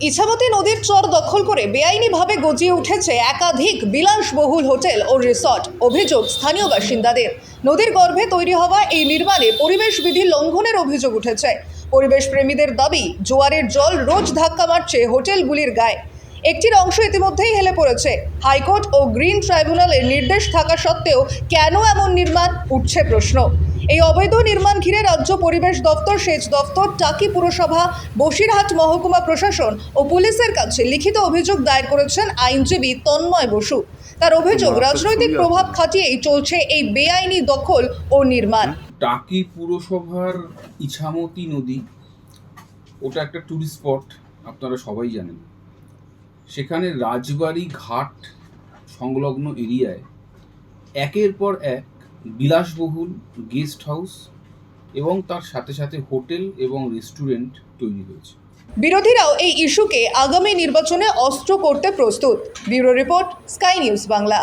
ইছামতি নদীর চর দখল করে বেআইনিভাবে গজিয়ে উঠেছে একাধিক বিলাসবহুল হোটেল ও রিসর্ট। অভিযোগ স্থানীয় বাসিন্দাদের, নদীর গর্ভে তৈরি হওয়া এই নির্মাণে পরিবেশ বিধি লঙ্ঘনের অভিযোগ উঠেছে। পরিবেশ প্রেমীদের দাবি, জোয়ারের জল রোজ ধাক্কা মারছে হোটেলগুলির গায়ে। একটির অংশ ইতিমধ্যেই হেলে পড়েছে। হাইকোর্ট ও গ্রিন ট্রাইব্যুনালের নির্দেশ থাকা সত্ত্বেও কেন এমন নির্মাণ, উঠছে প্রশ্ন। এই অবৈধ নির্মাণ ঘিরে রাজ্য পরিবেশ দপ্তর, সেচ দপ্তর, টাকি পুরসভা, বসিরহাট মহকুমা প্রশাসন ও পুলিশের কাছে লিখিত অভিযোগ দায়ের করেছেন আইনজীবী তন্ময় বসু। তার অভিযোগ, রাজনৈতিক প্রভাব খাটিয়েই চলছে এই বেআইনি দখল ও নির্মাণ। টাকি পুরসভার ইছামতি নদী, ওটা একটা ট্যুরিস্ট স্পট, আপনারা সবাই জানেন। সেখানে রাজবাড়ি ঘাট সংলগ্ন এরিয়ায় একের পর এক বিলাসবহুল গেস্ট হাউস এবং তার সাথে সাথে হোটেল এবং রেস্টুরেন্ট তৈরি হয়েছে। বিরোধীরাও এই ইস্যুকে আগামী নির্বাচনে অস্ত্র করতে প্রস্তুত। Bureau report, sky news Bangla.